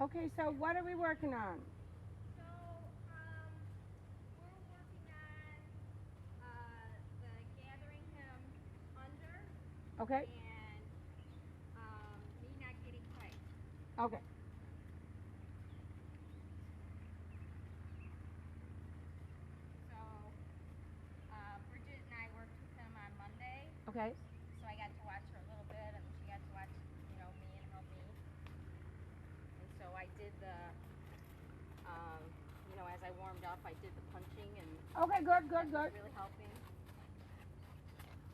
Okay, so what are we working on? So, we're working on the gathering him under Okay, and me not getting tight. okay. So, Bridget and I worked with him on Monday, Okay. so I got to watch her a little bit, and she got to watch, me and help me. And so I did um, as I warmed up, I did the punching, and Okay, good, that good, was good. really helping.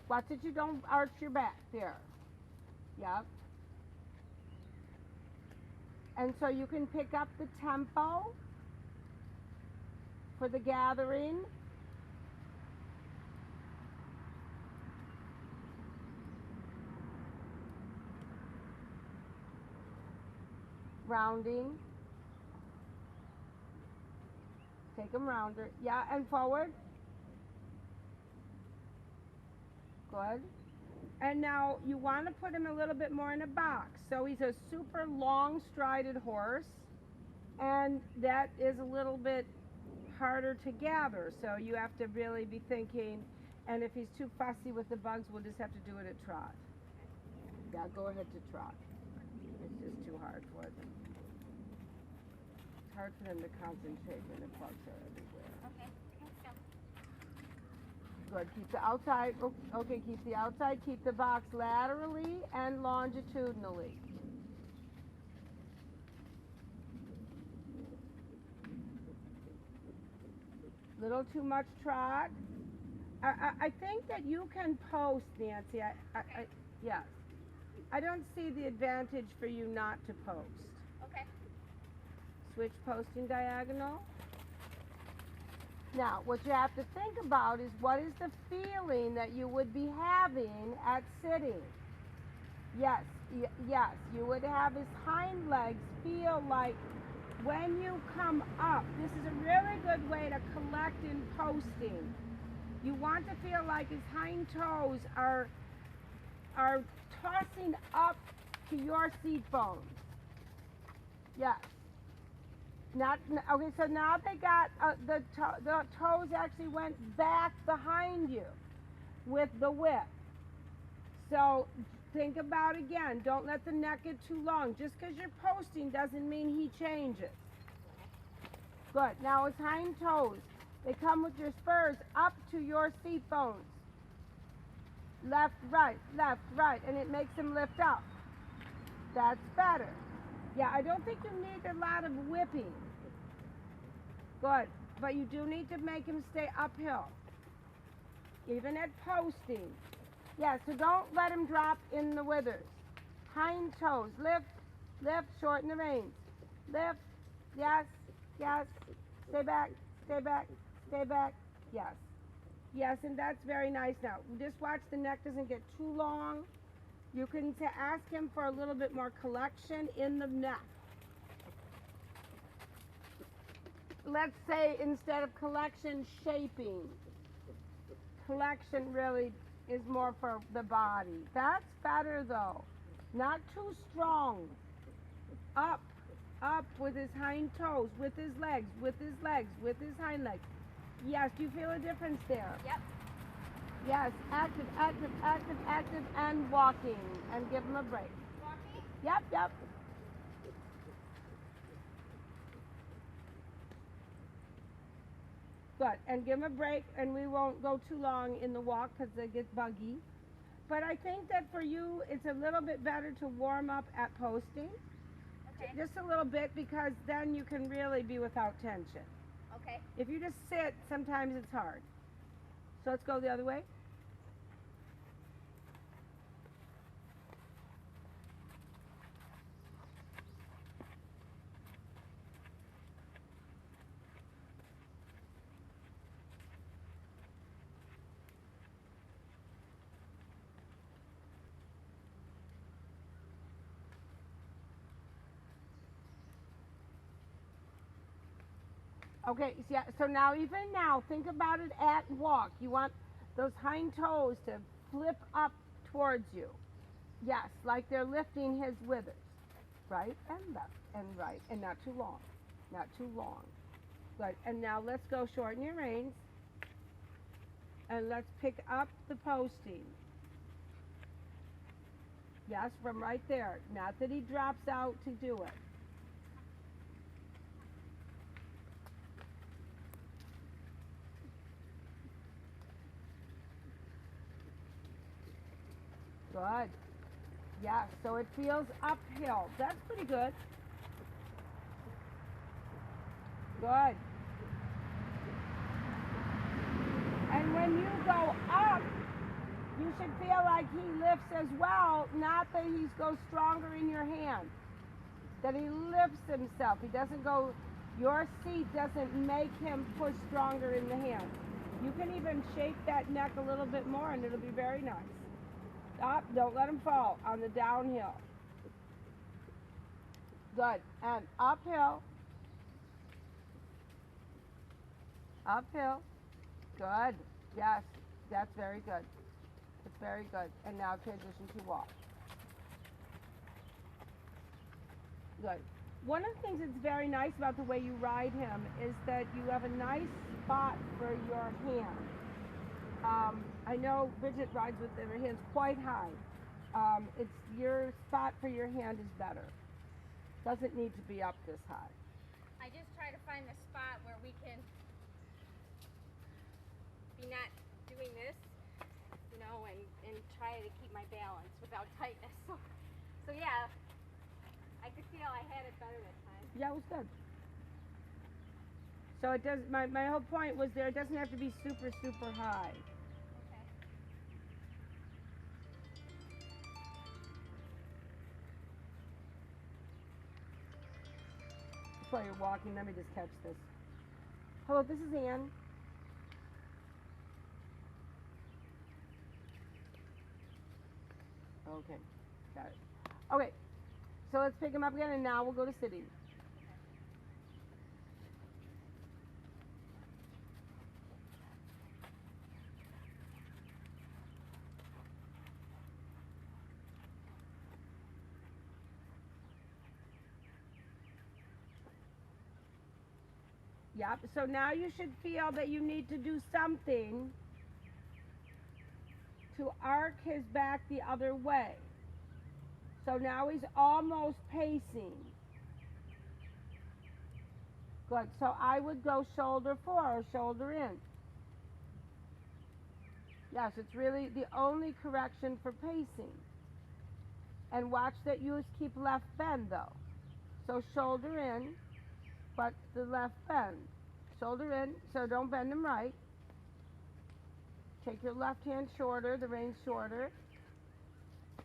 Watch that you don't arch your back there. Yep. And so you can pick up the tempo for the gathering. Rounding. Take them rounder. Yeah, and forward. Good. And now you want to put him a little bit more in a box. So he's a super long strided horse, and that is a little bit harder to gather. So you have to really be thinking, and if he's too fussy with the bugs, we'll just have to do it at trot. Yeah, go ahead to trot. It's just too hard for them. It's hard for them to concentrate when the bugs are everywhere. Okay, let's go. Good. Keep the outside. Okay, keep the outside. Keep the box laterally and longitudinally. Little too much trot. I think that you can post, Nancy. Yes. I don't see the advantage for you not to post. Okay. Switch posting diagonal. Now, what you have to think about is what is the feeling that you would be having at sitting. Yes, yes, you would have his hind legs feel like when you come up. This is a really good way to collect in posting. You want to feel like his hind toes are tossing up to your seat bones. Yes. Not okay. So now they got the toes actually went back behind you with the whip. So think about again. Don't let the neck get too long. Just because you're posting doesn't mean he changes. Good. Now his hind toes. They come with your spurs up to your seat bones. Left, right, and it makes him lift up. That's better. Yeah, I don't think you need a lot of whipping. Good. But you do need to make him stay uphill. Even at posting. Yeah, so don't let him drop in the withers. Hind toes. Lift, lift, shorten the reins. Lift, yes, yes. Stay back, stay back, stay back. Yes. Yes, and that's very nice now. Just watch the neck doesn't get too long. You can ask him for a little bit more collection in the neck. Let's say instead of collection, shaping. Collection really is more for the body. That's better though. Not too strong. Up, up with his hind toes, with his legs, with his legs, with his hind legs. Yes, do you feel a difference there? Yep. Yes, active, active, active, active, and walking. And give him a break. Walking? Yep, yep. Good, and give him a break, and we won't go too long in the walk because it gets buggy. But I think that for you, it's a little bit better to warm up at posting. Okay. Just a little bit, because then you can really be without tension. Okay. If you just sit, sometimes it's hard. So let's go the other way. Okay, so now even now, think about it at walk. You want those hind toes to flip up towards you. Yes, like they're lifting his withers. right, and left, and right, and not too long. Not too long. Good. And now let's go shorten your reins. And let's pick up the posting. Yes, from right there. Not that he drops out to do it. Good. Yeah, so it feels uphill. That's pretty good. Good. And when you go up, you should feel like he lifts as well, not that he goes stronger in your hand. That he lifts himself. He doesn't go, your seat doesn't make him push stronger in the hand. You can even shape that neck a little bit more and it'll be very nice. Up, don't let him fall on the downhill. Good. And uphill. Uphill. Good. Yes, that's very good. It's very good. And now transition to walk. Good. One of the things that's very nice about the way you ride him is that you have a nice spot for your hand. I know Bridget rides with her hands quite high. It's your spot for your hand is better. Doesn't need to be up this high. I just try to find the spot where we can be not doing this, you know, and try to keep my balance without tightness. So yeah, I could feel I had it better this time. Yeah, it was good. So it does. My whole point was there. It doesn't have to be super, super high. Okay. That's why you're walking. Let me just catch this. Hello, this is Ann. Okay, got it. Okay, so let's pick him up again, and now we'll go to sitting. Yep, so now you should feel that you need to do something to arc his back the other way. So now he's almost pacing. Good, so I would go shoulder 4 or shoulder in. Yes, it's really the only correction for pacing. And watch that you keep left bend though. So shoulder in, but the left bend. Shoulder in, so don't bend them right. Take your left hand shorter, the reins shorter,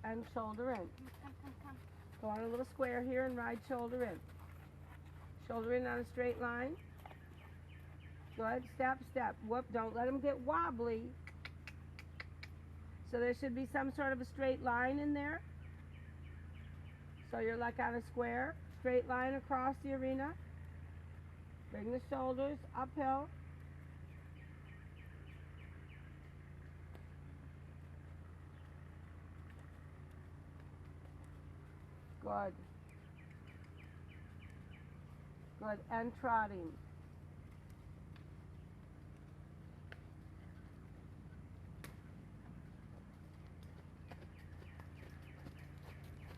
and shoulder in. Come. Go on a little square here and ride shoulder in. Shoulder in on a straight line. Good, step, step. Whoop, don't let them get wobbly. So there should be some sort of a straight line in there. So you're like on a square, straight line across the arena. Bring the shoulders uphill. Good. Good, and trotting.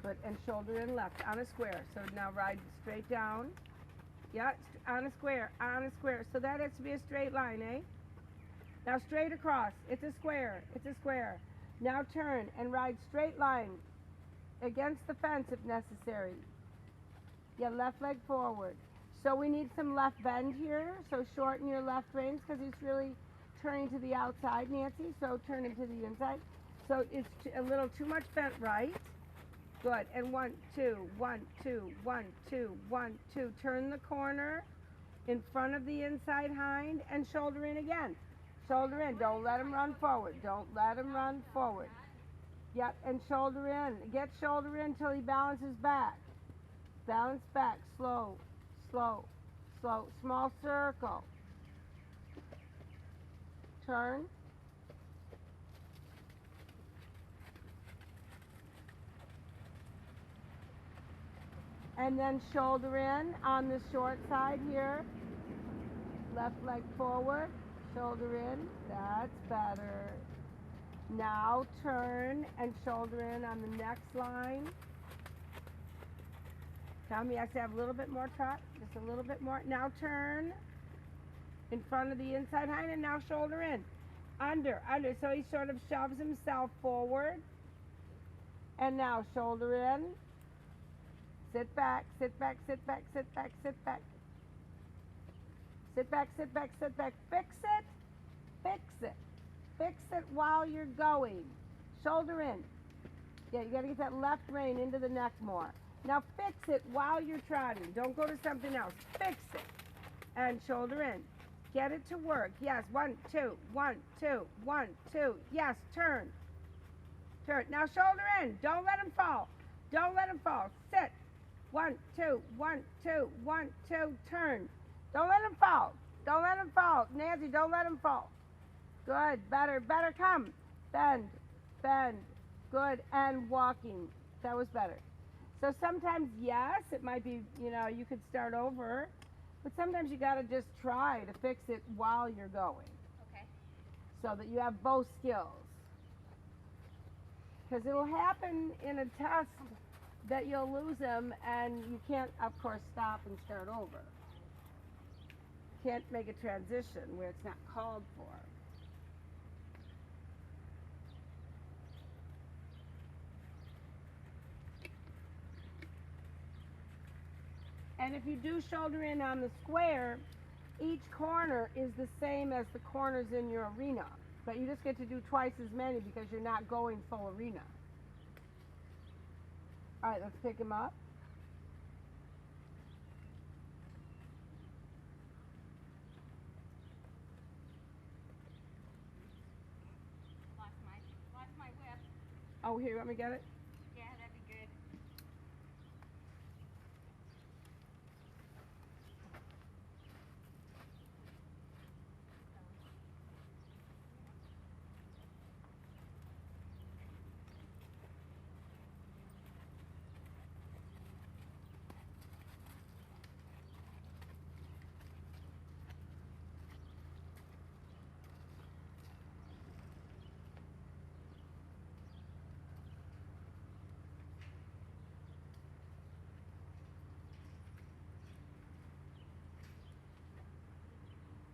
Good, and shoulder in left on a square. So now ride straight down. Yeah, on a square, on a square. So that has to be a straight line, eh? Now straight across. It's a square. It's a square. Now turn and ride straight line against the fence if necessary. Yeah, left leg forward. So we need some left bend here. So shorten your left reins because he's really turning to the outside, Nancy. So turn him to the inside. So it's a little too much bent right. Good. And 1, 2, 1, 2, 1, 2, 1, 2. Turn the corner in front of the inside hind and shoulder in again. Shoulder in. Don't let him run forward. Don't let him run forward. Yep. And shoulder in. Get shoulder in until he balances back. Balance back. Slow, slow, slow. Small circle. Turn. And then shoulder in on the short side here. Left leg forward, shoulder in. That's better. Now turn and shoulder in on the next line. Tell me, I have to have a little bit more trot, just a little bit more. Now turn in front of the inside hind and now shoulder in. Under. So he sort of shoves himself forward. And now shoulder in. Sit back, sit back, sit back, sit back, sit back. Sit back, sit back, sit back. Fix it. Fix it. Fix it while you're going. Shoulder in. Yeah, you got to get that left rein into the neck more. Now fix it while you're trotting. Don't go to something else. Fix it. And shoulder in. Get it to work. Yes, 1, 2, 1, 2, 1, 2. Yes, turn. Turn. Now shoulder in. Don't let him fall. Don't let him fall. Sit. 1, 2, 1, 2, 1, 2. Turn. Don't let him fall. Don't let him fall. Nancy, don't let him fall. Good. Better. Better. Come. Bend. Bend. Good. And walking. That was better. So sometimes, yes, it might be, you could start over. But sometimes you got to just try to fix it while you're going. Okay. So that you have both skills. Because it'll happen in a test that you'll lose them and you can't, of course, stop and start over. Can't make a transition where it's not called for. And if you do shoulder in on the square, each corner is the same as the corners in your arena. But you just get to do twice as many because you're not going full arena. All right, let's pick him up. Lost my whip. Oh, here, you want me to get it? Yeah, that'd be good.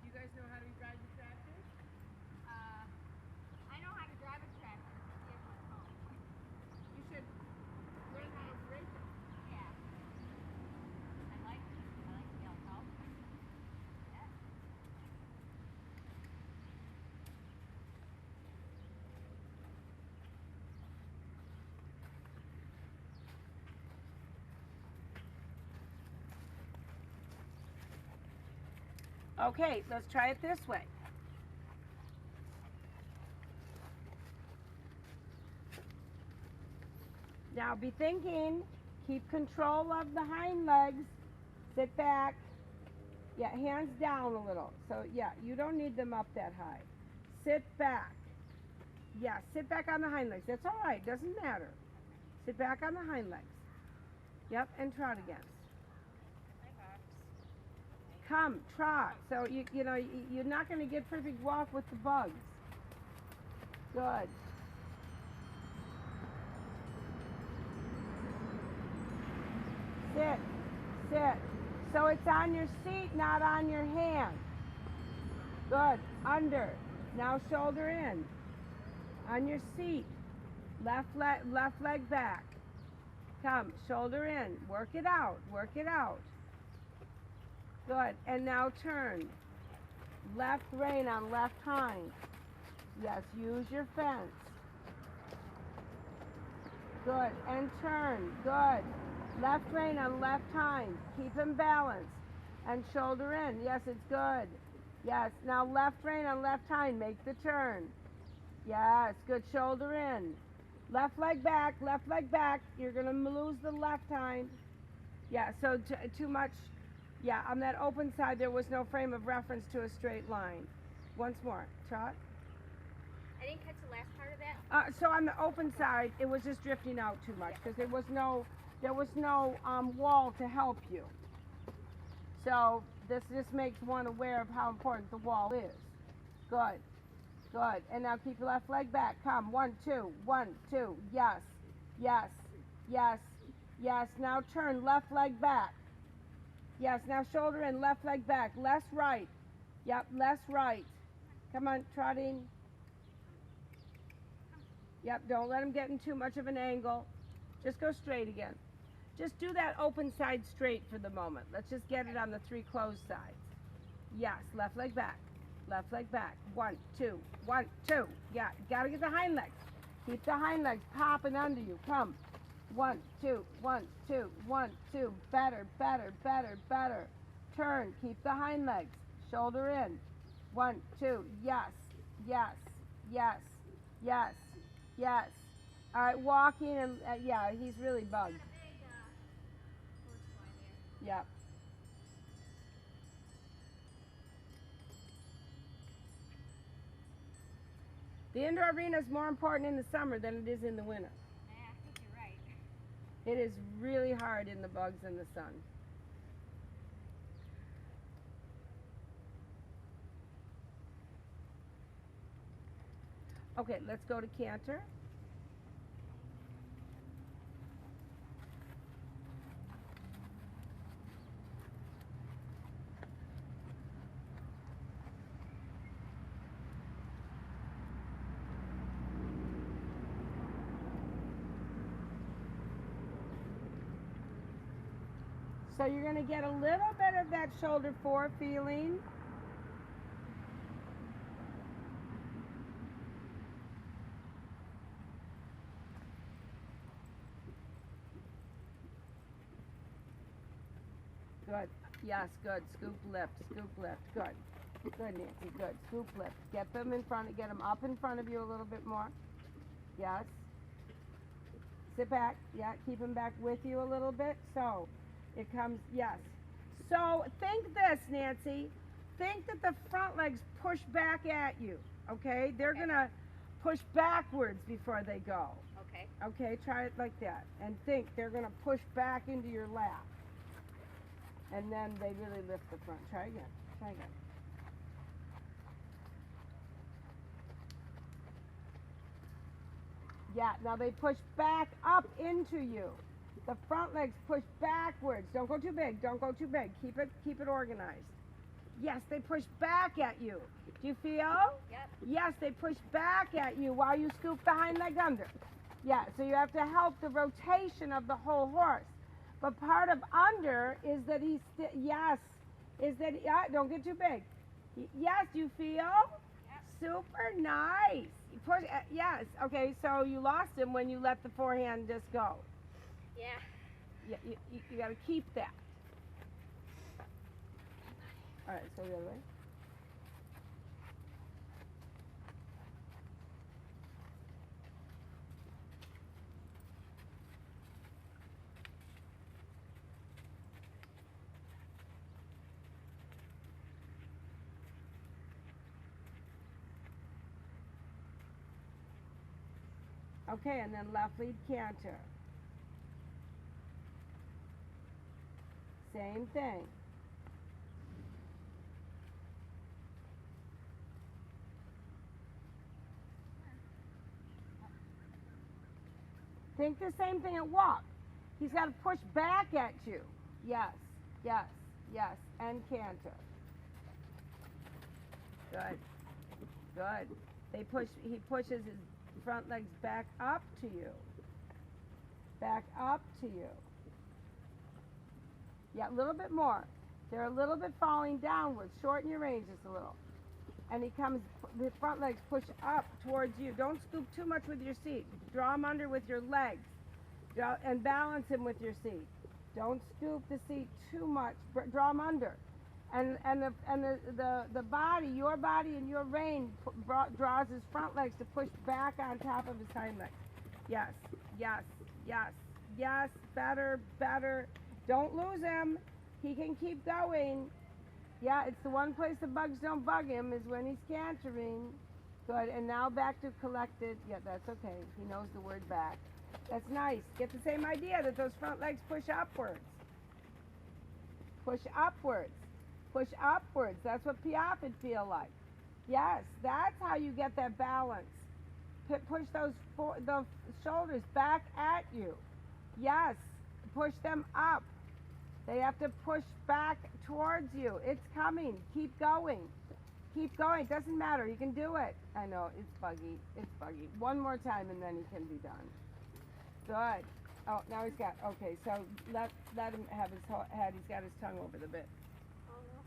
You guys know how to ride the tractor? I know how to drive a tractor. See if it's home. You should learn how to race it. Yeah. I like to be able to help. Yeah. Okay, let's try it this way. Now be thinking, keep control of the hind legs. Sit back. Yeah, hands down a little. So yeah, you don't need them up that high. Sit back. Yeah, sit back on the hind legs. That's all right, doesn't matter. Sit back on the hind legs. Yep, and trot again. Come, trot. So you're not going to get perfect walk with the bugs. Good. Sit, sit. So it's on your seat, not on your hand. Good. Under. Now shoulder in. On your seat. Left leg back. Come, shoulder in. Work it out. Work it out. Good. And now turn. Left rein on left hind. Yes, use your fence. Good. And turn. Good. Left rein on left hind. Keep him balanced. And shoulder in. Yes, it's good. Yes. Now left rein on left hind. Make the turn. Yes. Good. Shoulder in. Left leg back. Left leg back. You're going to lose the left hind. Yeah, so too much. Yeah, on that open side, there was no frame of reference to a straight line. Once more. Trot. I didn't catch the last part of that. So on the open side, it was just drifting out too much because there was no there was no wall to help you. So this just makes one aware of how important the wall is. Good. Good. And now keep your left leg back. Come. 1, 2. 1, 2. Yes. Yes. Yes. Yes. Now turn. Left leg back. Yes. Now shoulder in. Left leg back. Less right. Yep. Less right. Come on. Trotting. Yep. Don't let him get in too much of an angle. Just go straight again. Just do that open side straight for the moment. Let's just get it on the 3 closed sides. Yes. Left leg back. Left leg back. 1, 2. 1, 2. Yeah. Gotta get the hind legs. Keep the hind legs popping under you. Come. 1, 2. 1, 2. 1, 2. Better, better, better, better. Turn. Keep the hind legs. Shoulder in. 1, 2. Yes. Yes. Yes. Yes. Yes. All right. Walking and yeah, he's really bugged. Yep. The indoor arena is more important in the summer than it is in the winter. Yeah, I think you're right. It is really hard in the bugs and the sun. Okay, let's go to canter. So you're going to get a little bit of that shoulder 4 feeling. Good. Yes, good. Scoop lift, scoop lift. Good. Good, Nancy. Good. Scoop lift. Get them in front, get them up in front of you a little bit more. Yes. Sit back. Yeah, keep them back with you a little bit. So it comes, yes. So think this, Nancy. Think that the front legs push back at you, okay? They're going to push backwards before they go. Okay. Okay, try it like that. And think they're going to push back into your lap. And then they really lift the front. Try again. Try again. Yeah, now they push back up into you. The front legs push backwards. Don't go too big. Don't go too big. Keep it organized. Yes, they push back at you. Do you feel? Yep. Yes, they push back at you while you scoop the hind leg under. Yeah, so you have to help the rotation of the whole horse. But part of under is that he's don't get too big. Yes, you feel? Yep. Super nice. You push. Yes. Okay. So you lost him when you let the forehand just go. Yeah. Yeah. You got to keep that. All right. So the other way. Okay, and then left lead canter. Same thing. Think the same thing at walk. He's got to push back at you. Yes, yes, yes, and canter. Good, good. He pushes his front legs back up to you. Back up to you. Yeah, a little bit more. They're a little bit falling downwards. Shorten your range just a little. And he comes, the front legs push up towards you. Don't scoop too much with your seat. Draw him under with your legs. And balance him with your seat. Don't scoop the seat too much. Draw him under. And the body, your body and your rein draws his front legs to push back on top of his hind legs. Yes, yes, yes, yes. Better, better. Don't lose him. He can keep going. Yeah, it's the one place the bugs don't bug him is when he's cantering. Good. And now back to collected. Yeah, that's okay. He knows the word back. That's nice. Get the same idea that those front legs push upwards. Push upwards. Push upwards. That's what Piaf would feel like. Yes, that's how you get that balance. Push the shoulders back at you. Yes, push them up. They have to push back towards you. It's coming. Keep going. Keep going. It doesn't matter. You can do it. I know, it's buggy. It's buggy. One more time and then he can be done. Good. Oh, now he's got, okay, so let him have his head. He's got his tongue over the bit. Oh no.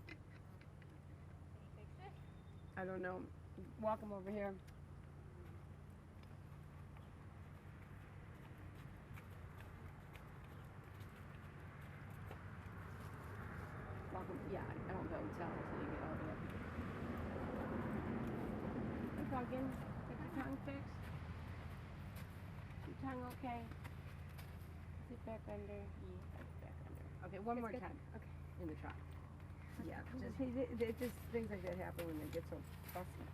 Can you fix it? I don't know. Walk him over here. Walk him, yeah, I don't know, tell until you get over there. Hey, Pumpkin, get your tongue fixed. Your tongue okay? Sit back under. Yeah, back under. Okay, one more time. Okay, in the trot. Yeah, just things like that happen when they get so fussy.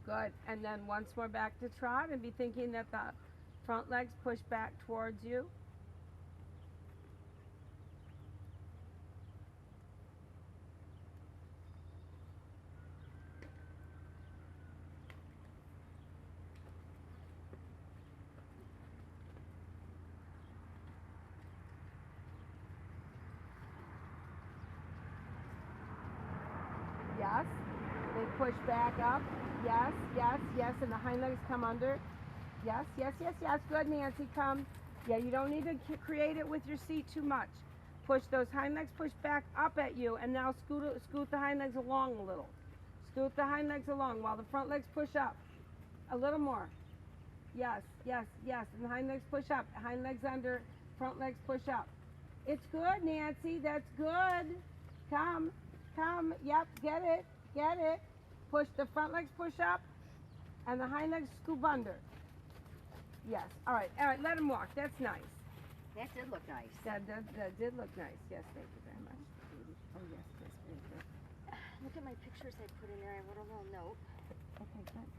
Good. And then once more back to trot and be thinking that the front legs push back towards you. Yes. They push back up. Yes, yes, yes. And the hind legs come under. Yes, yes, yes, yes. Good, Nancy. Come. Yeah, you don't need to create it with your seat too much. Push those hind legs, push back up at you, and now scoot the hind legs along a little. Scoot the hind legs along while the front legs push up. A little more. Yes, yes, yes. And the hind legs push up. Hind legs under, front legs push up. It's good, Nancy. That's good. Come, come. Yep, get it, get it. Push the front legs push up, and the hind legs scoop under. Yes. All right. Let him walk. That's nice. That did look nice. That did look nice. Yes, thank you very much. Oh yes, yes, very good. Look at my pictures I put in there. I wrote a little note. Okay, good.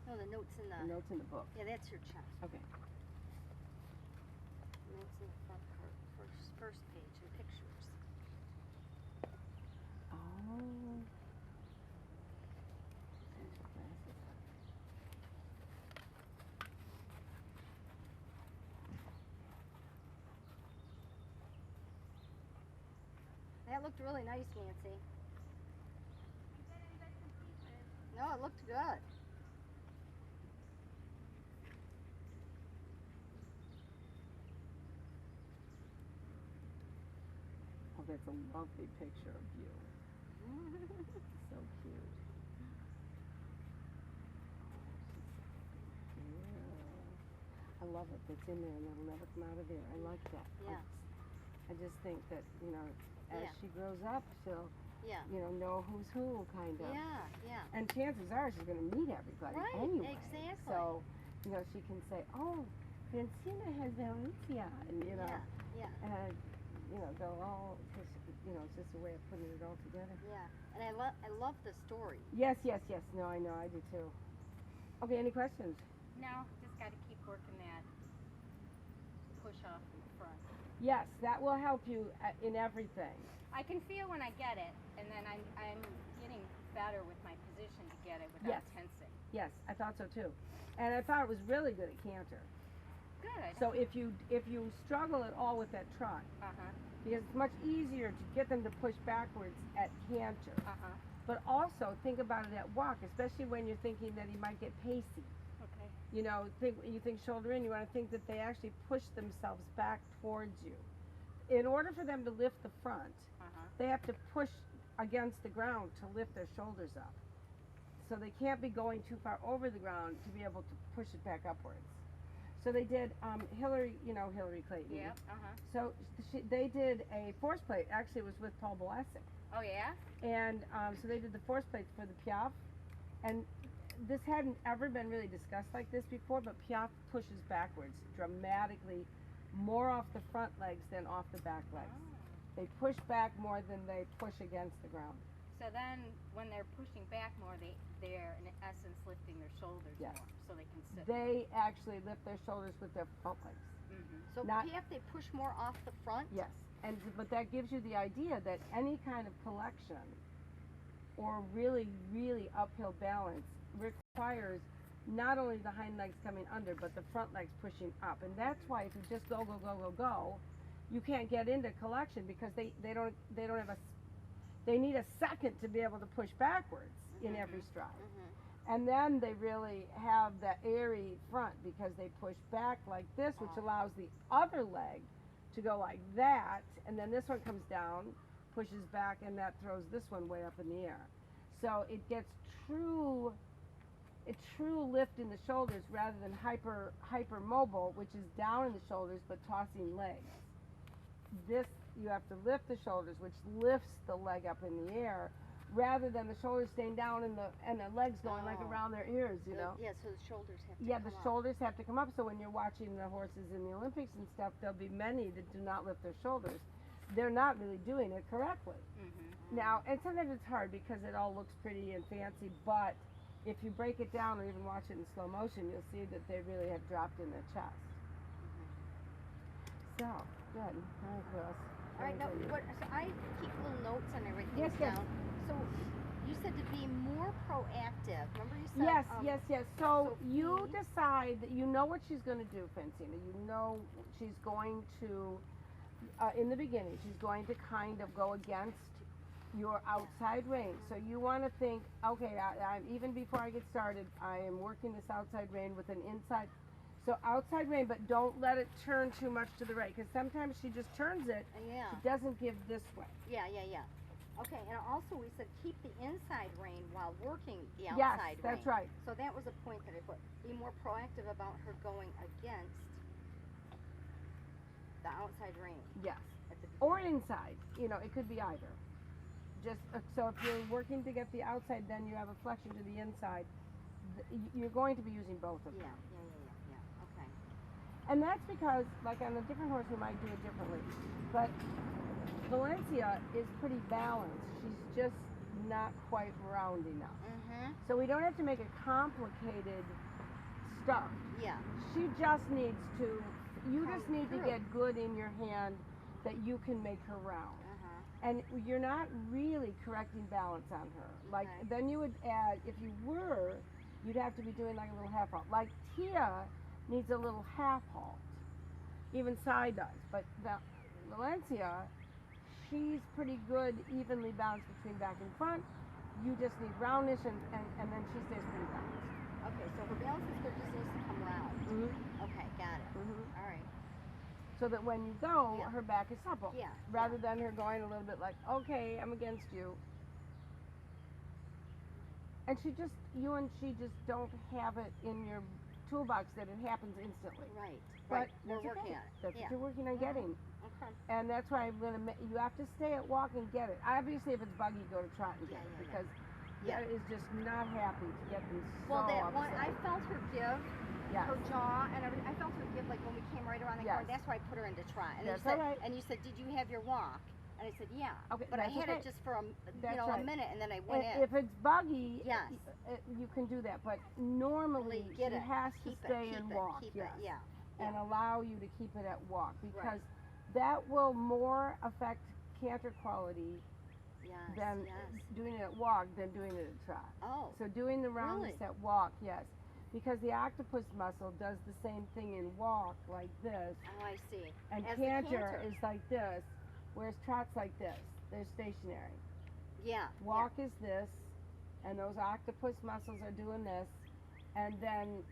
No, the notes in The notes in the book. Yeah, that's your chest. Okay. Notes in the front part, first page, and pictures. Oh. That looked really nice, Nancy. No, it looked good. Oh, that's a lovely picture of you. So cute. Yeah. I love it. It's in there and it'll never come out of there. I like that. Yeah. I just think that, you know, as Yeah. she grows up, she'll, Yeah. you know who's who, kind of. Yeah, yeah. And chances are she's going to meet everybody Right, anyway. exactly. So, you know, she can say, oh, Francina has Valencia, and, you know, Yeah, yeah. and, you know, they'll all, cause, you know, it's just a way of putting it all together. Yeah, and I love the story. Yes, yes, yes. No, I know, I do too. Okay, any questions? No, just got to keep working that push off in front. Yes, that will help you in everything. I can feel when I get it, and then I'm getting better with my position to get it without Yes. tensing. Yes, I thought so too. And I thought it was really good at canter. Good. So if you struggle at all with that trot, because it's much easier to get them to push backwards at canter. But also think about it at walk, especially when you're thinking that he might get pacey. Okay. You know, you think shoulder in, you want to think that they actually push themselves back towards you. In order for them to lift the front, they have to push against the ground to lift their shoulders up. So they can't be going too far over the ground to be able to push it back upwards. So they did, Hillary Clayton. Yeah. So they did a force plate. Actually, it was with Paul Boasic. Oh yeah? And so they did the force plates for the Piaf, and this hadn't ever been really discussed like this before, but Piaf pushes backwards dramatically, more off the front legs than off the back legs. Oh. They push back more than they push against the ground. So then, when they're pushing back more, they're in essence lifting their shoulders Yes. more, so they can sit. They actually lift their shoulders with their front legs. Mm-hmm. So Not- Piaf, they push more off the front? Yes, but that gives you the idea that any kind of collection or really, really uphill balance requires not only the hind legs coming under, but the front legs pushing up. And that's why if you just go, you can't get into collection because they don't have they need a second to be able to push backwards in every stride. Mm-hmm. And then they really have the airy front because they push back like this, which allows the other leg to go like that, and then this one comes down, pushes back, and that throws this one way up in the air. So it gets true lift in the shoulders rather than hyper mobile, which is down in the shoulders but tossing legs. This, you have to lift the shoulders, which lifts the leg up in the air, rather than the shoulders staying down and the legs going like around their ears, you know. Yeah, so the shoulders have to Yeah, come the up. shoulders have to come up. So when you're watching the horses in the Olympics and stuff, there'll be many that do not lift their shoulders. They're not really doing it correctly. Mm-hmm. Now, and sometimes it's hard because it all looks pretty and fancy, but if you break it down or even watch it in slow motion, you'll see that they really have dropped in their chest. So, good. All right, girls. All right, now, so I keep little notes and I write Yes, things yes. down. So you said to be more proactive. Remember you said? Yes. So you Sophie- decide that you know what she's going to do, Francina. You know she's going to, in the beginning, she's going to kind of go against your outside rein. So you want to think, okay, I even before I get started, I am working this outside rein with an inside. So outside rein, but don't let it turn too much to the right, because sometimes she just turns it. Yeah. She doesn't give this way. Yeah. Okay, and also we said keep the inside rein while working the Yes, outside rein. that's right. So that was a point that I put. Be more proactive about her going against the outside rein Yes. at the Or inside. You know, it could be either. Just so if you're working to get the outside, then you have a flexion to the inside. You're going to be using both of them. Yeah. Okay. And that's because, like on a different horse, you might do it differently. But Valencia is pretty balanced. She's just not quite round enough. Mm-hmm. So we don't have to make it complicated stuff. Yeah. She just needs to, you Come just need to through. get good in your hand that you can make her round. And you're not really correcting balance on her. Like, Okay. then you would add, if you were, you'd have to be doing like a little half halt. Like Tia needs a little half halt. Even Sai does. But Valencia, she's pretty good, evenly balanced between back and front. You just need roundness, and then she stays pretty balanced. Okay, so her balance is good, just needs to come round. Mm-hmm. Okay, got it. Mm-hmm. All right. So that when you go, Yeah. her back is supple. Yeah. Rather than her going a little bit like, okay, I'm against you. And she just don't have it in your toolbox that it happens instantly. Right. But We're that's working okay. on it. That's Yeah. what you're working on getting. Okay. And that's why you have to stay at walk and get it. Obviously, if it's buggy, go to trot and get it, Yeah. because Yeah. Tia is just not happy to get them so Well, that upset. one, I felt her give, Yes. her jaw, and everything. I felt her give, like when we came right around the Yes. corner. That's why I put her into trot. And That's you said, all right. and you said, did you have your walk? And I said, yeah. Okay, But I that's had okay. it just for a That's a right. minute, and then I went And in. if it's buggy, Yes. you can do that. But normally, Really she get it. has to Keep stay it. and Keep walk. it. Keep yes. it. Yeah. And allow you to keep it at walk, because Right. that will more affect canter quality Yes. than Yes. doing it at walk than doing it at trot. Oh. So doing the roundness Really? at walk, yes, because the octopus muscle does the same thing in walk like this, Oh, I see. and As the canter is like this, whereas trot's like this. They're stationary. Yeah. Walk is this, and those octopus muscles are doing this, and then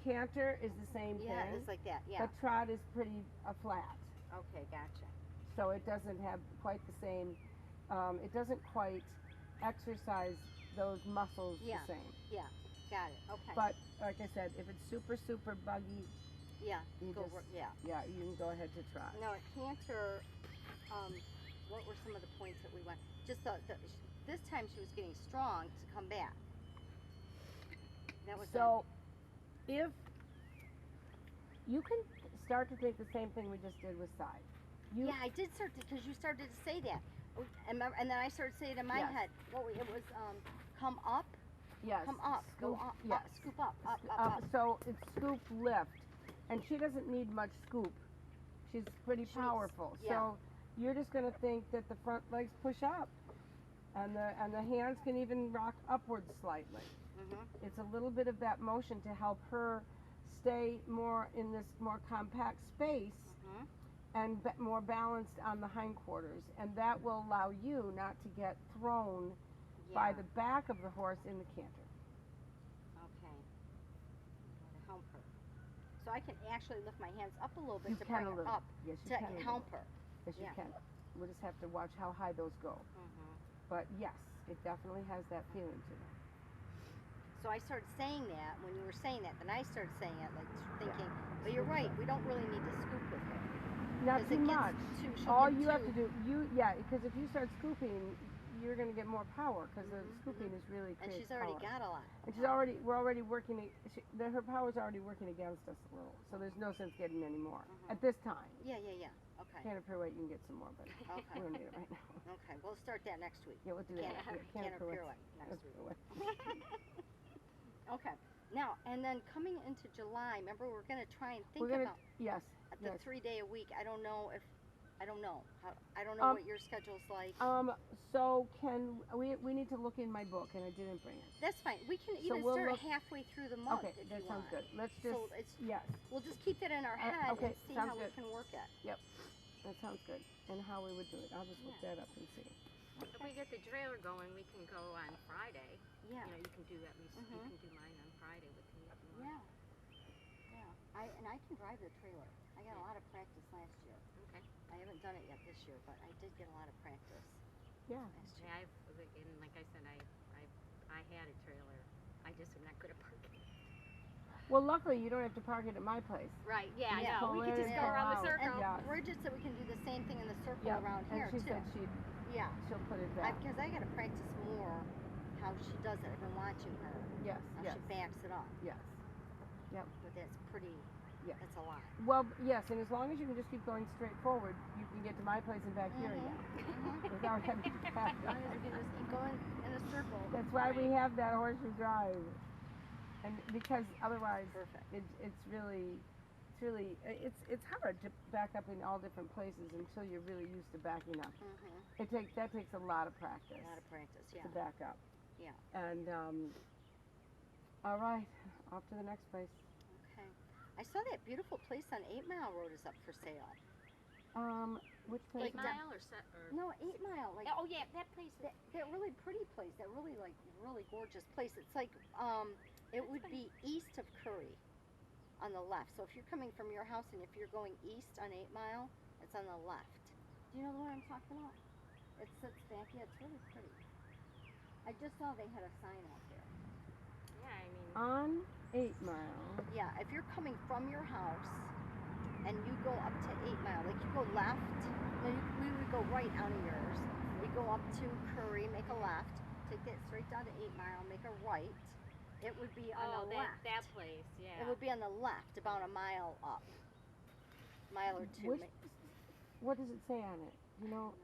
canter is the same Yeah. thing, It's like that. Yeah. but trot is pretty flat. Okay. Gotcha. So it doesn't have quite the same, it doesn't quite exercise those muscles Yeah. the same. Yeah. Got it. Okay. But like I said, if it's super buggy, yeah. you Go just, work. Yeah. yeah, you can go ahead to trot. No, at canter, What were some of the points that we went? Just this time she was getting strong to come back. That was So, if you can start to think the same thing we just did with side. yeah, I did start to, because you started to say that, and then I started saying it in my Yes. head. It was come up, Yes. come up, go Scoop, up, yes. scoop up, up. So it's scoop lift, and she doesn't need much scoop. She's pretty powerful. yeah. So you're just going to think that the front legs push up, and the hands can even rock upwards slightly. Mm-hmm. It's a little bit of that motion to help her stay more in this more compact space Mm-hmm. and more balanced on the hindquarters, and that will allow you not to get thrown by the back of the horse in the canter. Okay. To help her. So I can actually lift my hands up a little bit You to can bring a her little. up Yes, you to can. a help little. her. Yes, you Yeah. can. We'll just have to watch how high those go. Mm-hmm. But yes, it definitely has that feeling to it. So I started saying that when you were saying that, then I started saying it, like thinking, but you're right, we don't really need to scoop with her. Not 'Cause too it gets much. she'll All get you have too- to do, because if you start scooping, you're going to get more power because the scooping is really And creates she's already power. got a lot. And we're already working. Her power's already working against us a little, so there's no sense getting any more at this time. Yeah. Okay. Canter pirouette, you can get some more, but Okay. we don't need it right now. Okay. We'll start that next week. Yeah, we'll do that. Canter pirouette next week. Okay. Now, and then coming into July, remember we're going to try and think about Yes. the Yes. 3-day a week. I don't know what your schedule's like. So we need to look in my book, and I didn't bring it. That's fine. We can even we'll start look- halfway through the month Okay, if that you sounds want. good. Let's just So it's, yes, we'll just keep that in our head okay, and see sounds how good. we can work it. that sounds good. And how we would do it. I'll just look that up and see. If we get the trailer going, we can go on Friday. Yeah. You know, you can do at least, you can do mine on Friday with me if you want. Yeah. I can drive the trailer. I got a lot of practice last year. Okay. I haven't done it yet this year, but I did get a lot of practice Yeah. last year. Yeah, and like I said, I had a trailer. I just am not good at parking. Well, luckily you don't have to park it at my place. Right, yeah, Yeah. I know. We Pull could in, just go pull around the out. circle. Yeah. Bridget said we can do the same thing in the circle Yeah. around here And she too. said Yeah. she'll put it back. Because I got to practice more how she does it. I've been watching her. Yes. How Yes. she backs it up. Yes. But that's pretty. Yeah. That's a lot. Well, yes, and as long as you can just keep going straight forward, you can get to my place and back here again without having to back As long as we can just keep going in a circle. That's why we have that horseshoe drive, and because otherwise, Perfect. it's hard to back up in all different places until you're really used to backing up. That takes a lot of practice A lot of practice. Yeah. to back up. Yeah. And all right, off to the next place. Okay. I saw that beautiful place on 8 Mile Road is up for sale. Which place? 8 Mile or set or? No, 8 Mile. Like Oh yeah, that place. that really pretty place. That really really gorgeous place. It's like it would be east of Curry, on the left. So if you're coming from your house and if you're going east on 8 Mile, it's on the left. Do you know what I'm talking about? It sits back. Yeah, it's really pretty. I just saw they had a sign out there. Yeah, I mean. On 8 Mile. Yeah, if you're coming from your house and you go up to 8 Mile, like you go left, no, we would go right out of yours. We go up to Curry, make a left, take that straight down to 8 Mile, make a right. It would be on the left. that place, yeah. It would be on the left, about a mile up. Mile or two. What does it say on it? You know,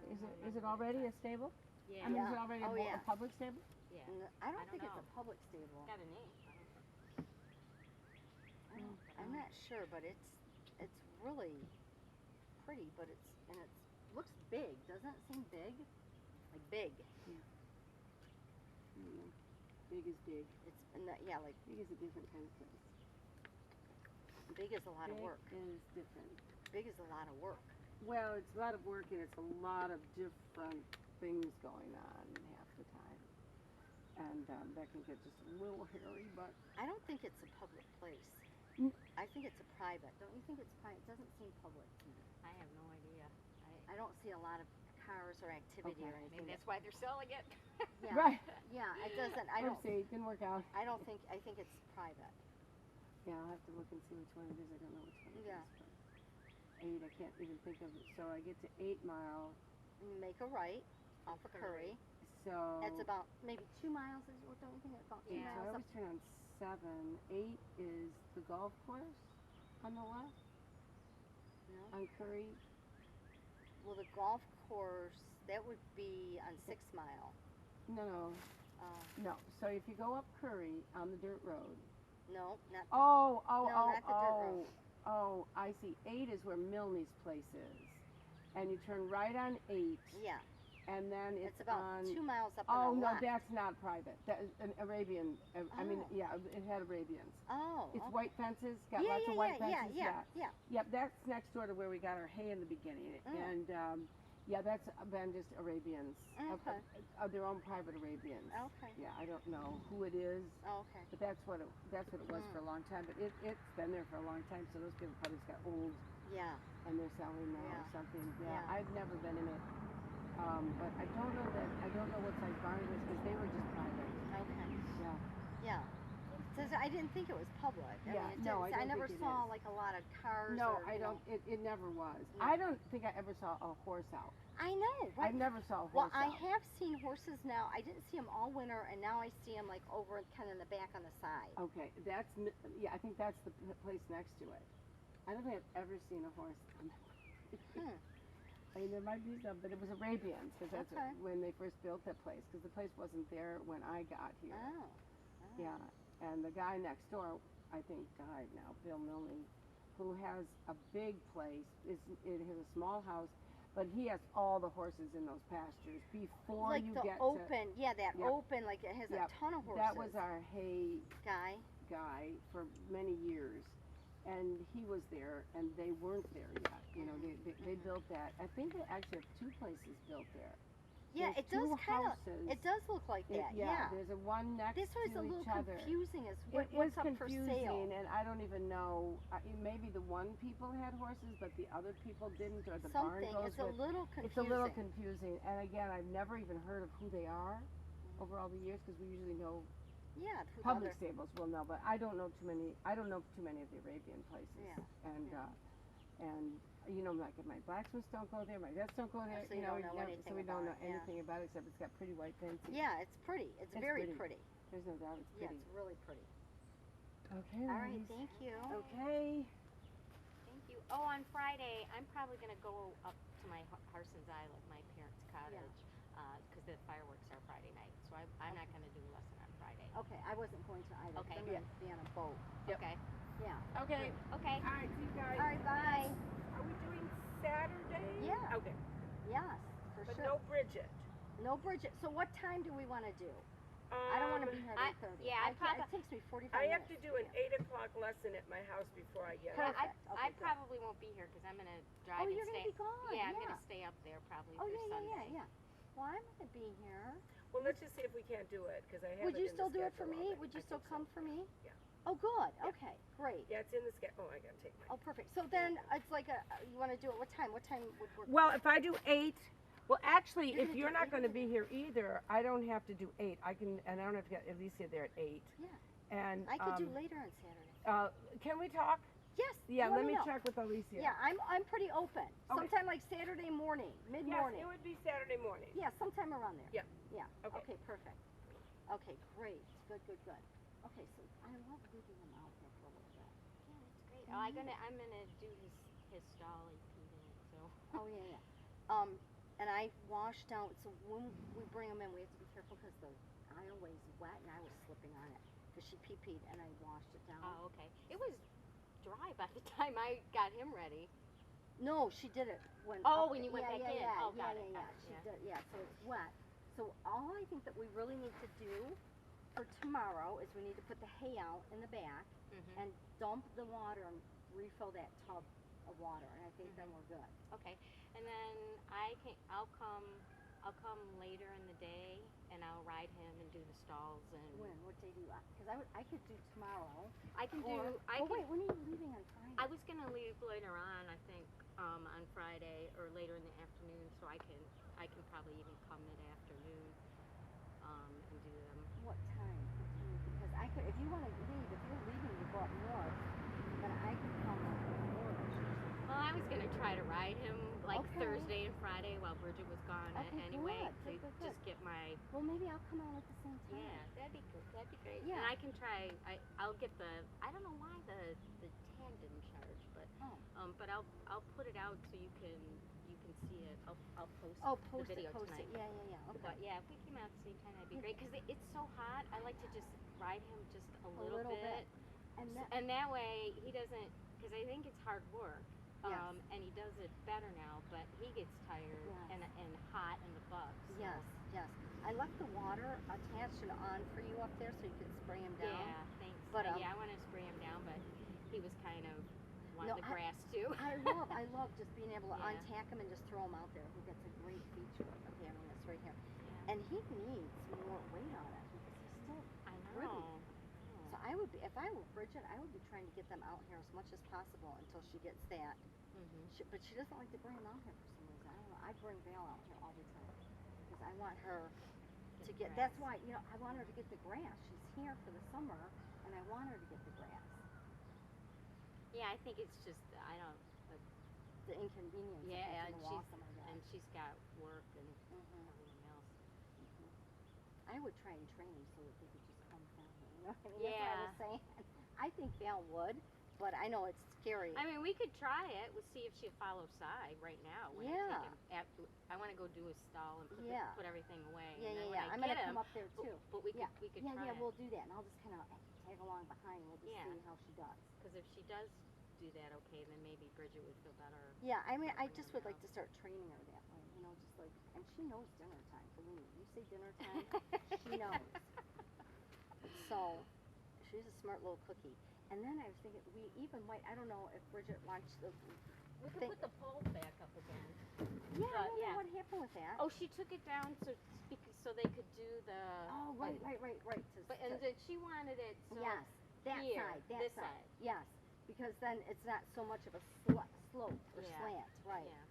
is it already a stable? Yeah. I mean, is it already Oh, yeah. a public stable? Yeah. I don't I think don't it's a know. public stable. Got a name. I'm not sure, but it's really pretty, but it looks big. Doesn't it seem big? Like big. Big is big. It's like Big is a different kind of place. big is a lot of work. Big is different. Big is a lot of work. Well, it's a lot of work and it's a lot of different things going on half the time. And that can get just a little hairy, but I don't think it's a public place. I think it's a private. Don't you think it's private? It doesn't seem public to me. I have no idea. I don't see a lot of cars or activity or anything. Maybe that's why they're selling it. Yeah. right. Yeah, it doesn't. I don't. See, it didn't work out. I think it's private. Yeah, I'll have to look and see which one it is. I don't know which one it Yeah. is. But 8, I can't even think of it. So I get to 8 Mile, you make a right off of Curry. So That's about maybe 2 miles. Don't you think it's about 2 Yeah. So I miles always up? turn on 7. 8 is the golf course on the left No. on Curry. Well, the golf course that would be on 6 Mile. No, Uh, no. So if you go up Curry on the dirt road. no, not. Oh, No, not the dirt road. oh, I see. 8 is where Milne's place is. And you turn right on 8, Yeah, and then it's it's about on. 2 miles up Oh on the no, left. that's not private. That is an Arabian. I mean, Oh. yeah, it had Arabians. Oh, It's okay. white fences. Got Yeah, lots yeah, of white yeah, fences. yeah. Yep, that's next door to where we got our hay in the beginning. Mm. And yeah, that's been just Arabians. Okay. Their own private Arabians. Okay. Yeah, I don't know who it is, Okay. but that's what it was for a long time. But it's been there for a long time. So those people probably just got old Yeah. and they're selling now Yeah. or something. Yeah, Yeah. I've never been in it. But I don't know what size barn it was because they were just private. Okay. Yeah. Yeah. So I didn't think it was public. I Yeah, mean, it no, didn't- I don't never think it saw is. like a lot of cars. No, or, I you know. don't. It never was. No. I don't think I ever saw a horse out. I know, I right? never saw a Well, horse I out. have seen horses now. I didn't see them all winter, and now I see them like over kind of in the back on the side. Okay, I think that's the place next to it. I don't think I've ever seen a horse. Hmm. I mean, there might be some, but it was Arabians because that's Okay. when they first built that place. Because the place wasn't there when I got here. Oh. Yeah, and the guy next door, I think, died now, Bill Milne, who has a big place. It has a small house, but he has all the horses in those pastures before Like you the get open, yeah, that Yep. open, like it has Yep. a ton of to. horses. That was our hay guy. guy for many years, and he was there, and they weren't there yet. You know, they built that. I think they actually have 2 places built there. Yeah, There's it does 2 kind of. houses. It does look like that. Yeah. There's a one next This was to a little each other. confusing as It what's is up for confusing, sale. and I don't even know. Maybe the one people had horses, but the other people didn't, or the barn Something. goes It's a with. little confusing. It's a little confusing, and again, I've never even heard of who they are over all the years because we usually know Yeah. through the public other- stables will know, but I don't know too many. I don't know too many of the Arabian places. Yeah, And yeah. and you know, like my blacksmiths don't go there, my vets don't go there. So you don't know anything so we don't know about it, yeah. anything about it except it's got pretty white fences. Yeah, it's pretty. It's very pretty. pretty. There's no doubt it's Yeah, pretty. it's really pretty. Okay. All right, ladies. thank you. Okay. Thank you. Oh, on Friday, I'm probably going to go up to my Harson's Island, my parents' cottage, because the fireworks are Friday night. So I'm not going to do a lesson on Friday. Okay, I wasn't going to either. 'cause Okay. I'm going to be on a boat. Yep. Okay. Yeah. Okay. Okay. All right, see you guys. All right, bye. Are we doing Saturday? Yeah. Okay. Yes, for But sure. no Bridget. No Bridget. So what time do we want to do? I don't want to be here at 8:30. yeah, I It takes me 45 I minutes. have to do an 8 o'clock lesson at my house before I get Yeah, up. Perfect. I Okay, good. probably won't be here because I'm going to drive Oh, and you're stay. going to be gone. Yeah, I'm going to stay up there probably Oh, for yeah, Sunday. yeah. Well, I'm going to be here. Well, let's just see if we can't do it because I have Would it you in the still do it for schedule me? already. Would you I still think so. come for me? Yeah. Oh, good. Yeah. Okay, great. Yeah, it's in the schedule. Oh, I gotta take Oh, mine. perfect. So then it's like you want to do it what time? What time would work? Well, if I do 8, well, actually, You're if gonna you're do not 8? going to be here either, I don't have to do 8. I can, and I don't have to get Alicia there at 8. Yeah. And I could do later on Saturday. Can we talk? Yes. Yeah, let let me know. check with Alicia. Yeah, I'm pretty open. Okay. Sometime like Saturday morning, mid Yes, morning. it would be Saturday morning. Yeah, sometime around there. Yep. Yeah. Okay. Okay, perfect. Okay, great. Good. Okay, so I love leaving them out there for a little bit. Yeah, that's great. Oh, I'm gonna do his stall and feed it. So. Oh yeah. And I washed out. So when we bring them in, we have to be careful because the aisleway is wet, and I was slipping on it because she pee-peed, and I washed it down. Oh, okay. It was dry by the time I got him ready. No, she did it when. Oh, when you went back in. Yeah, Oh, got it, yeah. got it, She yeah. did. Yeah, so it's wet. So all I think that we really need to do for tomorrow is we need to put the hay out in the back Mm-hmm. and dump the water and refill that tub of water, and I think then we're good. Okay. And then I'll come later in the day and I'll ride him and do the stalls and. When? What day do you? Because I could do tomorrow. I can do. Or, I oh can. wait, when are you leaving on Friday? I was gonna leave later on. I think on Friday or later in the afternoon, so I can probably even come mid-afternoon and do them. What time? Because I could, if you want to leave, if you're leaving to go up north, then I could come up north. Well, I was gonna try to ride him like Okay. Thursday and Friday while Bridget was gone Okay, anyway good, to good. just get my Well, maybe I'll come out at the same time. yeah, that'd be good. That'd be great. Yeah. And I can try. I'll get the. I don't know why the tag didn't charge, but I'll put it out so you can see it. I'll post Post the video it, post tonight. it. Yeah. Okay. But yeah, if we came out at the same time, that'd be great. Because it's so hot. I like to just ride him just a little bit. And that way he doesn't. Because I think it's hard work. Yes. And he does it better now, but he gets tired Yes. and hot in the butt. So. Yes. I left the water attached and on for you up there so you could spray him down. Yeah, thanks. But, Yeah, I want to spray him down, but he was kind of wanting the grass too. I love just being able to untack him and just throw him out there. I think that's a great feature of having this right here. Yeah. And he needs more weight on it because he's still I pretty. know. So I would be, if I were Bridget, I would be trying to get them out here as much as possible until she gets that. But she doesn't like to bring them out here for some reason. I don't know. I bring Val out here all the time because I want her to get. That's why I want her to get the grass. She's here for the summer, and I want her to get the grass. Yeah, I think it's just The inconvenience. yeah, of having to walk them, and she's got work and everything else. I would try and train them so that they could just come down here. You know what I mean? Yeah. That's what I was saying. I think Val would, but I know it's scary. I mean, we could try it. We'll see if she'll follow Cy right now. When Yeah. I want to go do a stall and put everything away. Yeah. And then when I I'm get gonna him, come up there too. But we could try Yeah, it. we'll do that, and I'll just kind of tag along behind. We'll just see how she does. Because if she does do that, okay, then maybe Bridget would feel better. Yeah, I mean, I bringing just her would like out. to start training her that way, you know, just like, and she knows dinner time. Believe me, you say dinner time, she knows. So, she's a smart little cookie. And then I was thinking, we even might, I don't know if Bridget wants the. We could put the pole back up again. Yeah, I don't know what happened with that. Oh, she took it down so they could do the. Oh, right. And then she wanted it. So yes, that here, side, that this side. side. Yes, because then it's not so much of a slope or slant, right? Yeah.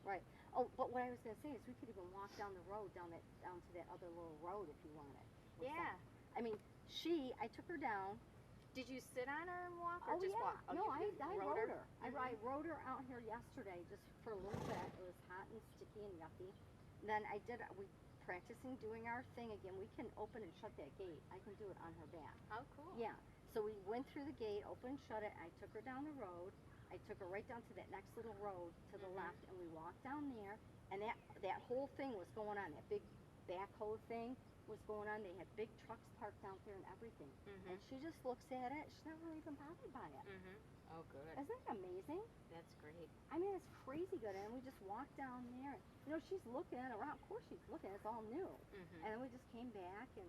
Right. Oh, but what I was gonna say is we could even walk down the road down to that other little road if you wanted. Yeah. I mean, I took her down. Did you sit on her and walk or just walk? No, I rode her. Mm-hmm. I rode her out here yesterday just for a little bit. It was hot and sticky and yucky. Then we practicing doing our thing again. We can open and shut that gate. I can do it on her back. Oh, cool. Yeah. So we went through the gate, opened and shut it. I took her down the road. I took her right down to that next little road to the left, and we walked down there. And that whole thing was going on. That big backhoe thing was going on. They had big trucks parked out there and everything. And she just looks at it. She's not really even bothered by it. Oh, good. Isn't that amazing? That's great. I mean, it's crazy good. And we just walked down there. You know, she's looking around. Of course she's looking. It's all new. And then we just came back, and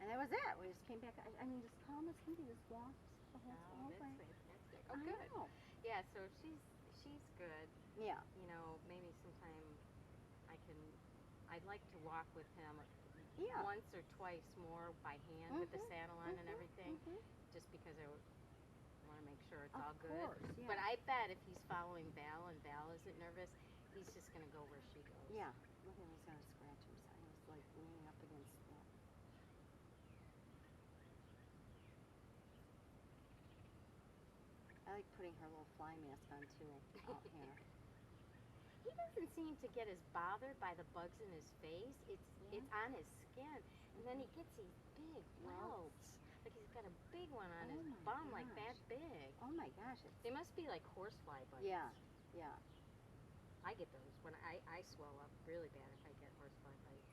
that was it. We just came back. I mean, just calm as can be. Just walked the whole way. That's good. Oh, good. Yeah, so she's good. Yeah. You know, maybe sometime I'd like to walk with him once or twice more by hand with the saddle on and everything, just because I want to make sure it's all good. Of course, yeah. But I bet if he's following Val and Val isn't nervous, he's just going to go where she goes. Yeah. Look, I was going to scratch him. So I was like leaning up against that. I like putting her little fly mask on too out here. He doesn't seem to get as bothered by the bugs in his face. It's on his skin, and then he gets these big welts. Like he's got a big one on his bum, like that big. Oh my gosh! They must be like horsefly bites. Yeah. I get those when I swell up really bad if I get horsefly bites.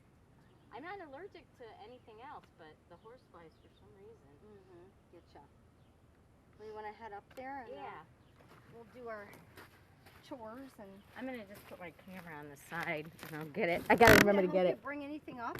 I'm not allergic to anything else, but the horseflies for some reason. Getcha. Well, you want to head up there and we'll do our chores and. I'm gonna just put my camera on the side and I'll get it. I gotta remember to get it. Bring anything up?